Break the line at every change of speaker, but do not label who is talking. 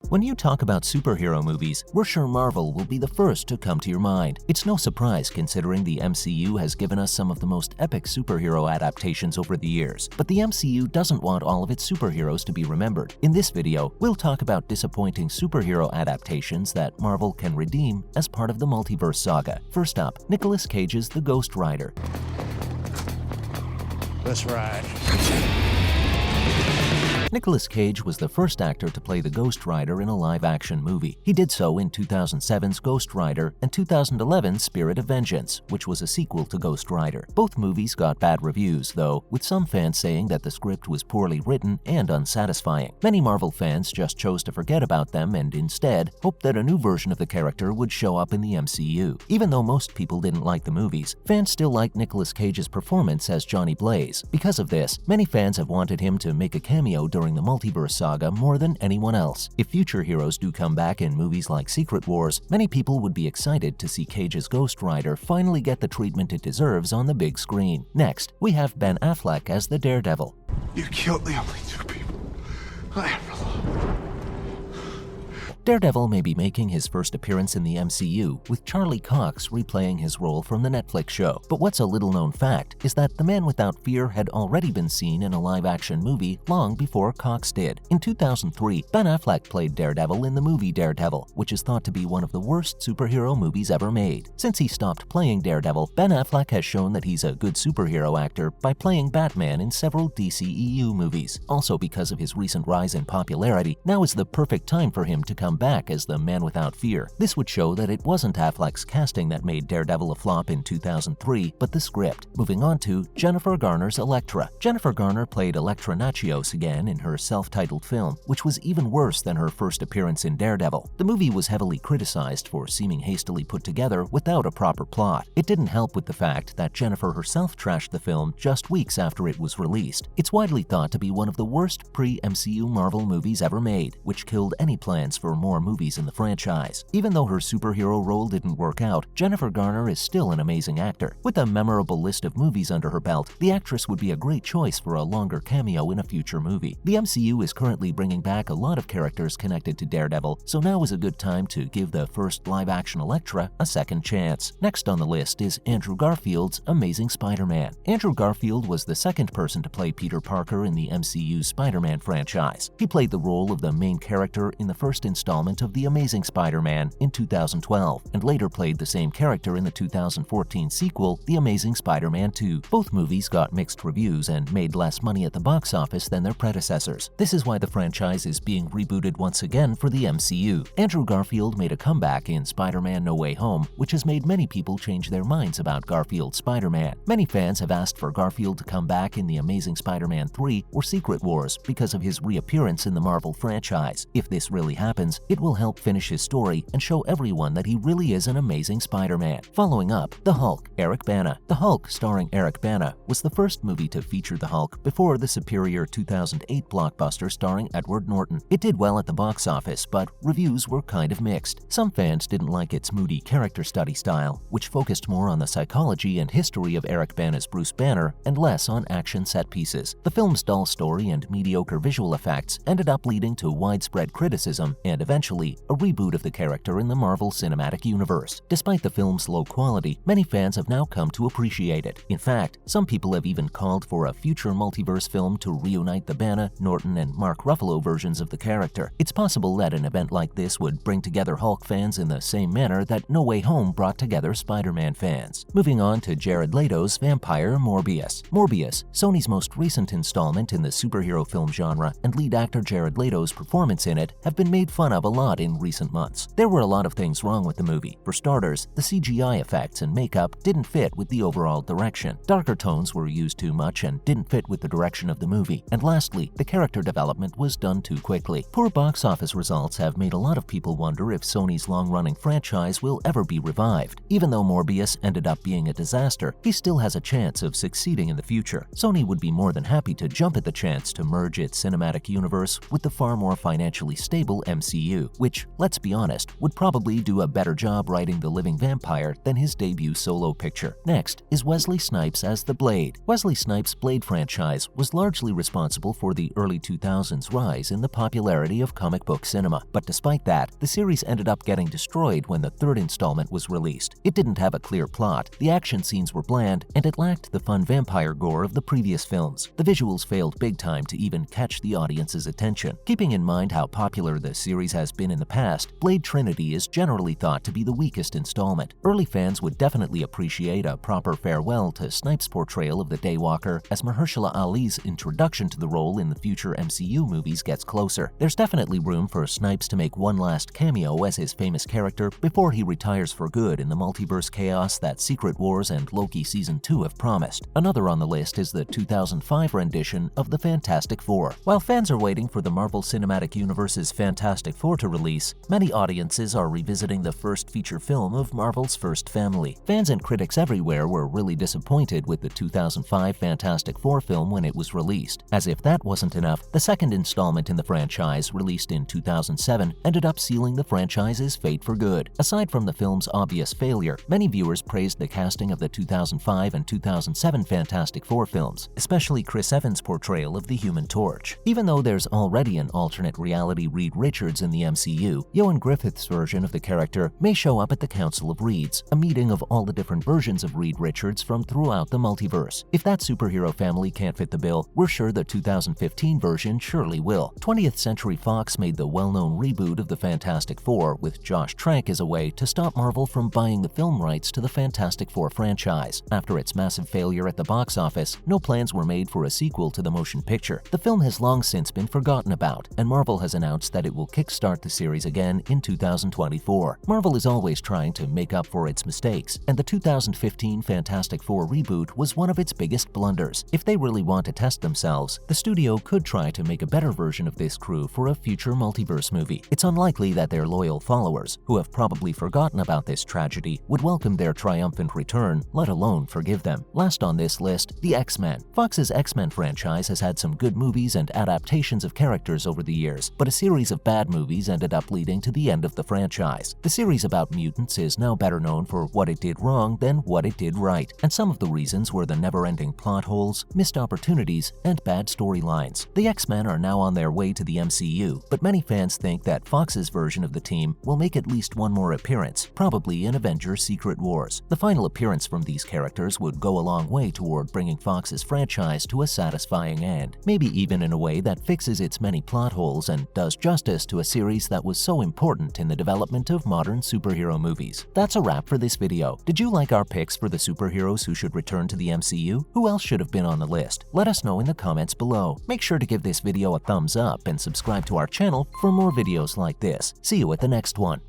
When you talk about superhero movies, we're sure Marvel will be the first to come to your mind. It's no surprise considering the MCU has given us some of the most epic superhero adaptations over the years. But the MCU doesn't want all of its superheroes to be remembered. In this video, we'll talk about disappointing superhero adaptations that Marvel can redeem as part of the multiverse saga. First up, Nicolas Cage's The Ghost Rider.
Let's ride.
Nicolas Cage was the first actor to play the Ghost Rider in a live-action movie. He did so in 2007's Ghost Rider and 2011's Spirit of Vengeance, which was a sequel to Ghost Rider. Both movies got bad reviews, though, with some fans saying that the script was poorly written and unsatisfying. Many Marvel fans just chose to forget about them and instead hoped that a new version of the character would show up in the MCU. Even though most people didn't like the movies, fans still liked Nicolas Cage's performance as Johnny Blaze. Because of this, many fans have wanted him to make a cameo during the multiverse saga more than anyone else. If future heroes do come back in movies like Secret Wars, many people would be excited to see Cage's Ghost Rider finally get the treatment it deserves on the big screen. Next, we have Ben Affleck as the Daredevil.
You killed the only two people I ever loved.
Daredevil may be making his first appearance in the MCU, with Charlie Cox replaying his role from the Netflix show. But what's a little-known fact is that The Man Without Fear had already been seen in a live-action movie long before Cox did. In 2003, Ben Affleck played Daredevil in the movie Daredevil, which is thought to be one of the worst superhero movies ever made. Since he stopped playing Daredevil, Ben Affleck has shown that he's a good superhero actor by playing Batman in several DCEU movies. Also, because of his recent rise in popularity, now is the perfect time for him to come back as the Man Without Fear. This would show that it wasn't Affleck's casting that made Daredevil a flop in 2003, but the script. Moving on to Jennifer Garner's Elektra. Jennifer Garner played Elektra Natchios again in her self-titled film, which was even worse than her first appearance in Daredevil. The movie was heavily criticized for seeming hastily put together without a proper plot. It didn't help with the fact that Jennifer herself trashed the film just weeks after it was released. It's widely thought to be one of the worst pre-MCU Marvel movies ever made, which killed any plans for more movies in the franchise. Even though her superhero role didn't work out, Jennifer Garner is still an amazing actor. With a memorable list of movies under her belt, the actress would be a great choice for a longer cameo in a future movie. The MCU is currently bringing back a lot of characters connected to Daredevil, so now is a good time to give the first live-action Elektra a second chance. Next on the list is Andrew Garfield's Amazing Spider-Man. Andrew Garfield was the second person to play Peter Parker in the MCU Spider-Man franchise. He played the role of the main character in the first installment of The Amazing Spider-Man in 2012, and later played the same character in the 2014 sequel, The Amazing Spider-Man 2. Both movies got mixed reviews and made less money at the box office than their predecessors. This is why the franchise is being rebooted once again for the MCU. Andrew Garfield made a comeback in Spider-Man No Way Home, which has made many people change their minds about Garfield's Spider-Man. Many fans have asked for Garfield to come back in The Amazing Spider-Man 3 or Secret Wars because of his reappearance in the Marvel franchise. If this really happens, it will help finish his story and show everyone that he really is an amazing Spider-Man. Following up, The Hulk, Eric Bana. The Hulk, starring Eric Bana, was the first movie to feature the Hulk before the superior 2008 blockbuster starring Edward Norton. It did well at the box office, but reviews were kind of mixed. Some fans didn't like its moody character study style, which focused more on the psychology and history of Eric Bana's Bruce Banner and less on action set pieces. The film's dull story and mediocre visual effects ended up leading to widespread criticism and eventually a reboot of the character in the Marvel Cinematic Universe. Despite the film's low quality, many fans have now come to appreciate it. In fact, some people have even called for a future multiverse film to reunite the Bana, Norton, and Mark Ruffalo versions of the character. It's possible that an event like this would bring together Hulk fans in the same manner that No Way Home brought together Spider-Man fans. Moving on to Jared Leto's vampire Morbius. Morbius, Sony's most recent installment in the superhero film genre, and lead actor Jared Leto's performance in it have been made fun of a lot in recent months. There were a lot of things wrong with the movie. For starters, the CGI effects and makeup didn't fit with the overall direction. Darker tones were used too much and didn't fit with the direction of the movie. And lastly, the character development was done too quickly. Poor box office results have made a lot of people wonder if Sony's long-running franchise will ever be revived. Even though Morbius ended up being a disaster, he still has a chance of succeeding in the future. Sony would be more than happy to jump at the chance to merge its cinematic universe with the far more financially stable MCU. MCU, which, let's be honest, would probably do a better job writing the living vampire than his debut solo picture. Next is Wesley Snipes as the Blade. Wesley Snipes' Blade franchise was largely responsible for the early 2000s rise in the popularity of comic book cinema, but despite that, the series ended up getting destroyed when the third installment was released. It didn't have a clear plot, the action scenes were bland, and it lacked the fun vampire gore of the previous films. The visuals failed big time to even catch the audience's attention. Keeping in mind how popular the series has been in the past, Blade Trinity is generally thought to be the weakest installment. Early fans would definitely appreciate a proper farewell to Snipes' portrayal of the Daywalker as Mahershala Ali's introduction to the role in the future MCU movies gets closer. There's definitely room for Snipes to make one last cameo as his famous character before he retires for good in the multiverse chaos that Secret Wars and Loki Season 2 have promised. Another on the list is the 2005 rendition of the Fantastic Four. While fans are waiting for the Marvel Cinematic Universe's Fantastic Four to release, many audiences are revisiting the first feature film of Marvel's first family. Fans and critics everywhere were really disappointed with the 2005 Fantastic Four film when it was released. As if that wasn't enough, the second installment in the franchise, released in 2007, ended up sealing the franchise's fate for good. Aside from the film's obvious failure, many viewers praised the casting of the 2005 and 2007 Fantastic Four films, especially Chris Evans' portrayal of the Human Torch. Even though there's already an alternate reality Reed Richards in the MCU, Ewan Griffith's version of the character may show up at the Council of Reeds, a meeting of all the different versions of Reed Richards from throughout the multiverse. If that superhero family can't fit the bill, we're sure the 2015 version surely will. 20th Century Fox made the well-known reboot of the Fantastic Four with Josh Trank as a way to stop Marvel from buying the film rights to the Fantastic Four franchise. After its massive failure at the box office, no plans were made for a sequel to the motion picture. The film has long since been forgotten about, and Marvel has announced that it will kickstart the series again in 2024. Marvel is always trying to make up for its mistakes, and the 2015 Fantastic Four reboot was one of its biggest blunders. If they really want to test themselves, the studio could try to make a better version of this crew for a future multiverse movie. It's unlikely that their loyal followers, who have probably forgotten about this tragedy, would welcome their triumphant return, let alone forgive them. Last on this list, the X-Men. Fox's X-Men franchise has had some good movies and adaptations of characters over the years, but a series of bad movies ended up leading to the end of the franchise. The series about mutants is now better known for what it did wrong than what it did right, and some of the reasons were the never-ending plot holes, missed opportunities, and bad storylines. The X-Men are now on their way to the MCU, but many fans think that Fox's version of the team will make at least one more appearance, probably in Avengers Secret Wars. The final appearance from these characters would go a long way toward bringing Fox's franchise to a satisfying end, maybe even in a way that fixes its many plot holes and does justice to a series that was so important in the development of modern superhero movies. That's a wrap for this video. Did you like our picks for the superheroes who should return to the MCU? Who else should have been on the list? Let us know in the comments below. Make sure to give this video a thumbs up and subscribe to our channel for more videos like this. See you at the next one.